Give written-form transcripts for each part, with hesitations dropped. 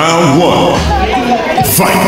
Round one. Fight.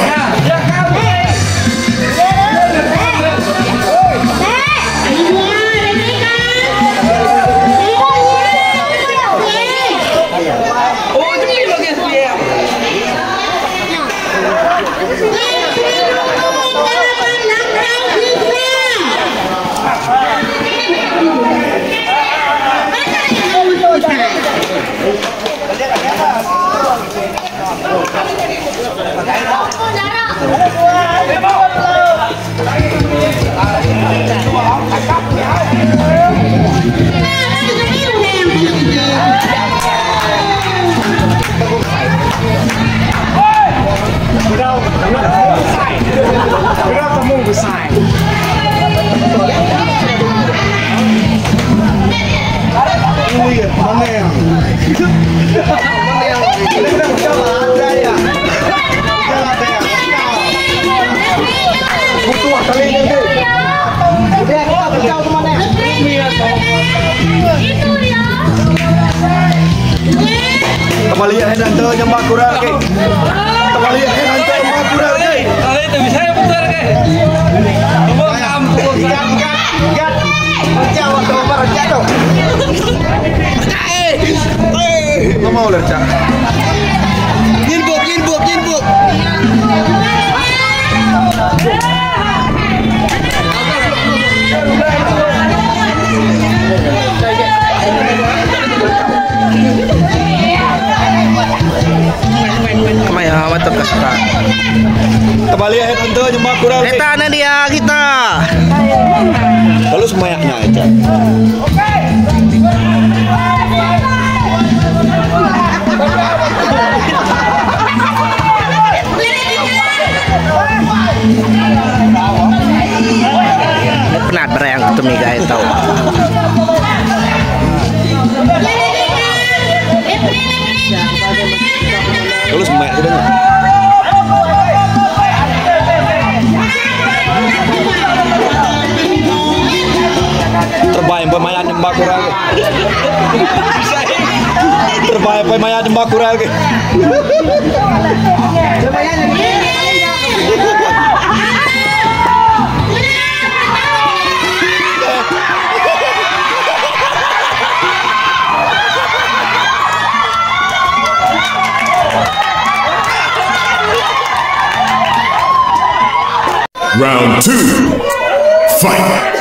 Kembali Henanto nyembah kurang ke. Kembali Henanto nyembah kurang ke. Kali itu bisa putar ke. Kamu kampung. Gat. Jawab sama para jatuh. Nggak mau lerca. Jinbuk. Kamaya mantap kasar. Kembali Henanto nyembah kurang ke. Eta na dia kita. Lalu semayaknya aja. Penat berang ketemu guys tahu. Lalu semayak sudah. Terbaik pemain nyembah kurang ke. Terbaik pemain nyembah kurang ke. Round two. Fight.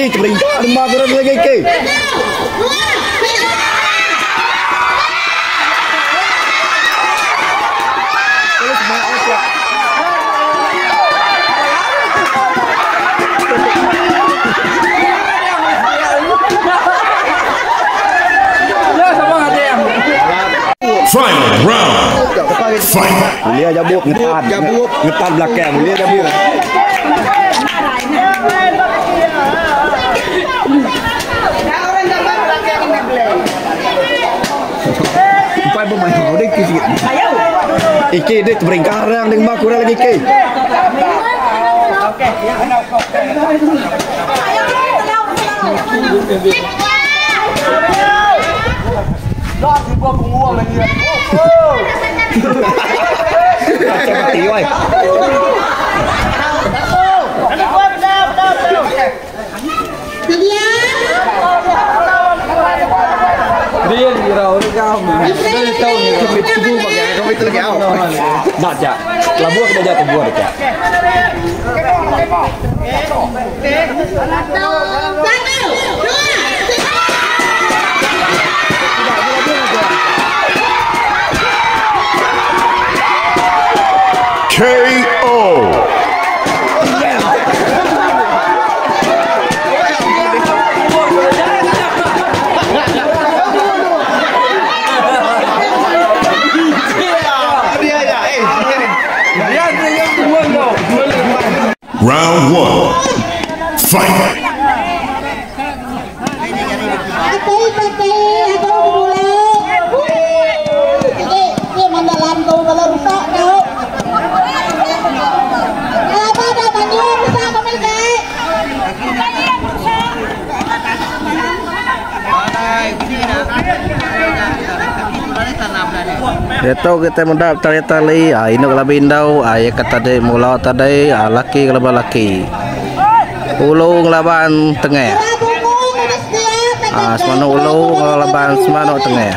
Iki perintah rumah kurang lagi iki. Final round. Fight. Mulia jabuk ngetan belakang mulia jabuk. Sampai pemain mau dek sikit. Iki dek beringkarang dengan mak kurang lagi iki. Mati woi. Dia dirau kau. Dia tahu ni kami tubuh bagai kami tu lagi awak. Nak jak. Labu kita jatuh buat jak. KO. Round 1. Fight. Itu kita mendap tali ini kalau bindau ya kata de mula tadi laki kalau laki ulu ngelaban tengah semana ulu ngelaban semana tengah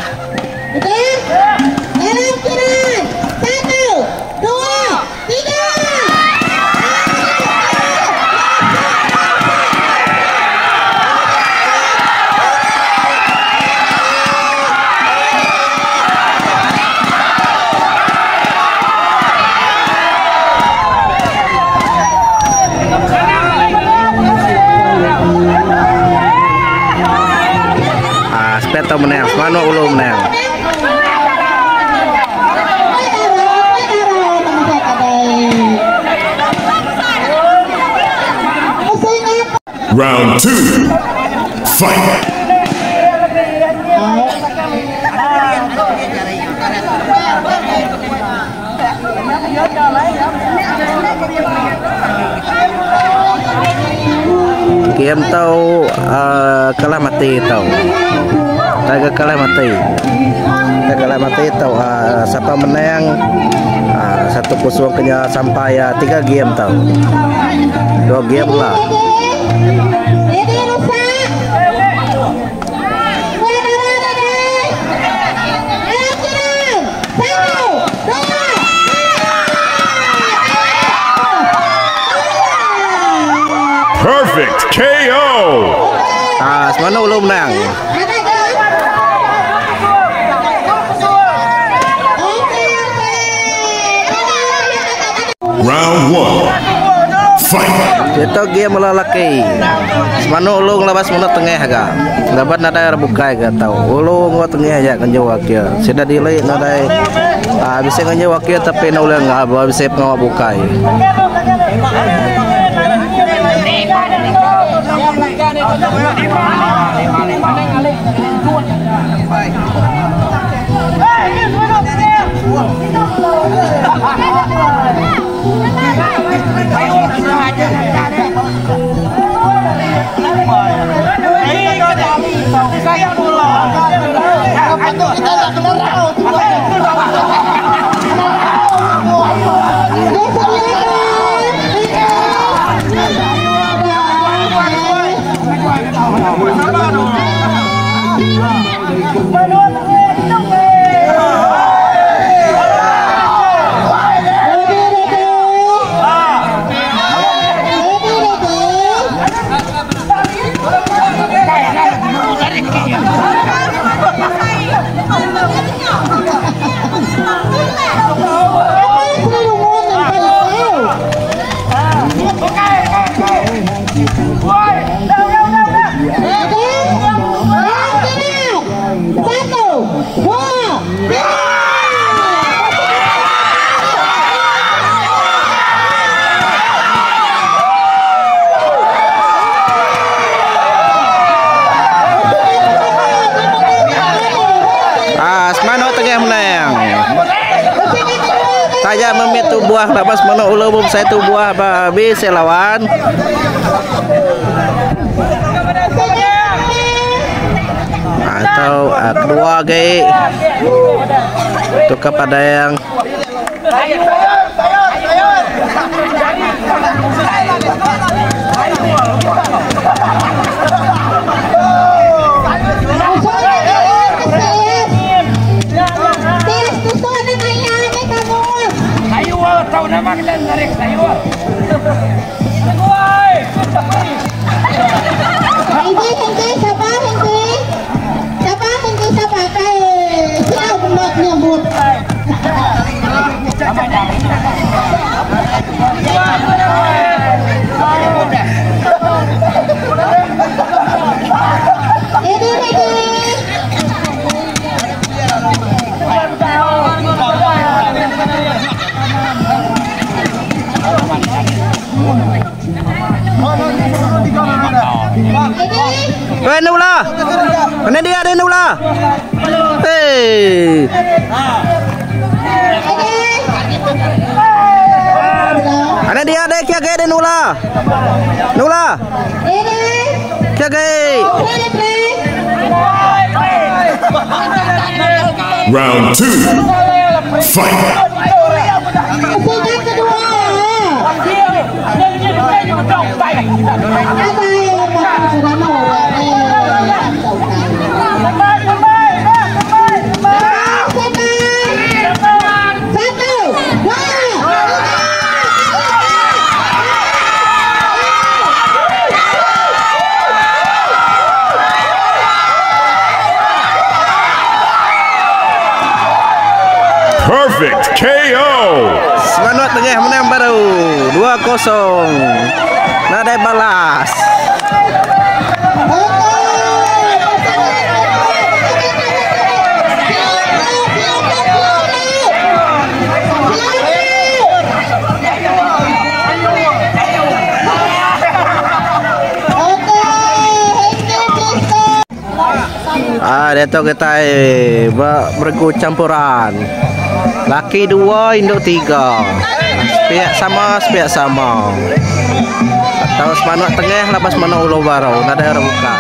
atau menang, mana ulu menang. Round 2. Fight. Game tahu kalah mati tahu. Tak kalah mati. Tak kalah mati tahu siapa menang 1-0 kena sampai 3 game tahu. 2 game lah. Perfect KO. Semana ulu menang. Round 1. Fight. Itu game lelaki. Semana ulu ngelabas mana tengah agak. Dapat nada buka agak tahu. Ulu ngau tengah aja kenjawak dia. Sudah delay nada. Bisa kenjawak dia tapi nula ngah bisa ngau buka. Saya memitu buah dapat mana ulah bom saya tu buah habis saya lawan. Atau kedua gay itu kepada yang tahu nama kalian narik saya. Siapa Mana dia ada nula? Hey. Mana dia ada kia ke ada nula? Nula. Kia ke? Round 2. Fight. Perfect KO. Semangat tengah menang baru 2-0. Nadai balas. Dia tahu kita bergu campuran. Laki 2, induk 3. Sepihak sama. Atau semangat tengah, lepas mana ulo baru. Nada orang buka.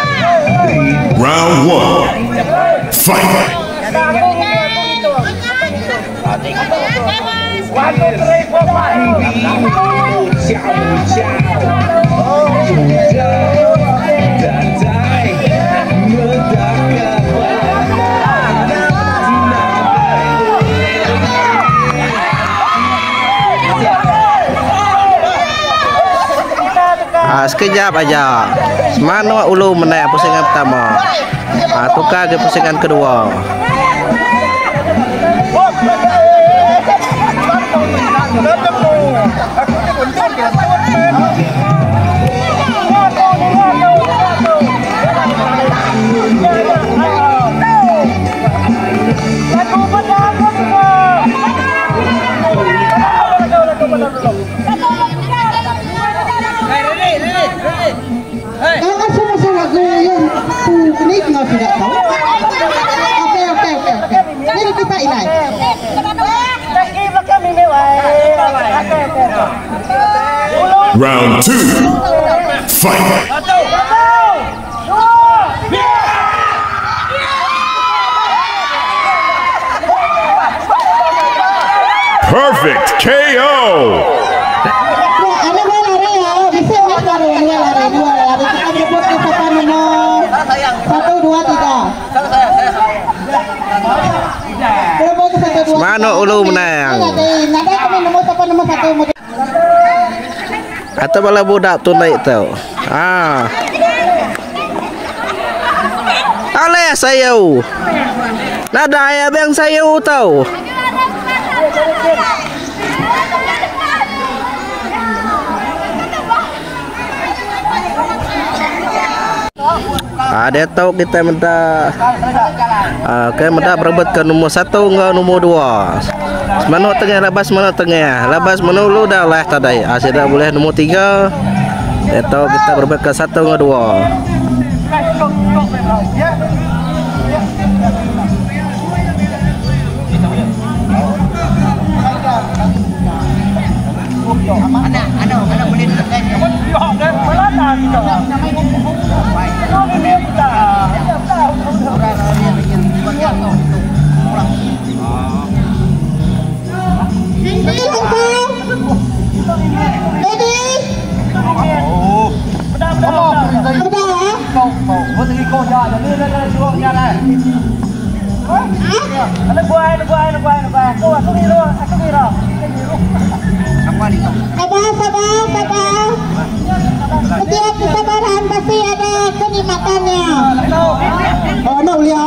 Round 1. Fight. Sekejap aja. Semana ulu menang pusingan pertama. Tukar ke pusingan kedua. Round 2. Fight. Perfect KO. Mana ulu menang? Atau bala budak tu naik tau. Aleh sayau. Nada ayah bang sayau tau. Dia tahu kita minta berebut ke nomor 1 ke nomor 2. Mana tengah labas mana tengah. Labas mana lu dah lah tadi. Sudah boleh nomor 3. Dia tahu kita berebut ke 1 ke 2. Anak boleh tekan. Sabar. Setiap kesabaran pasti ada kenikmatannya. Oh, no, Leo.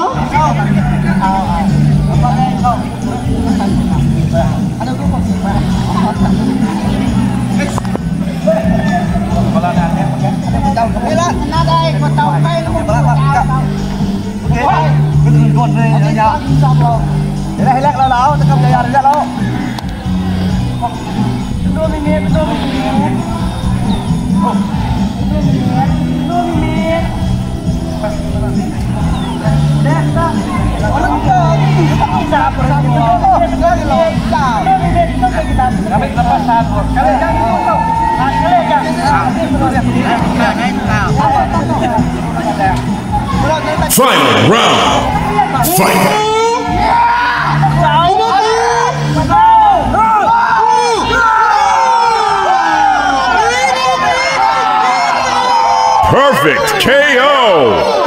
Final round. Fight. Perfect KO.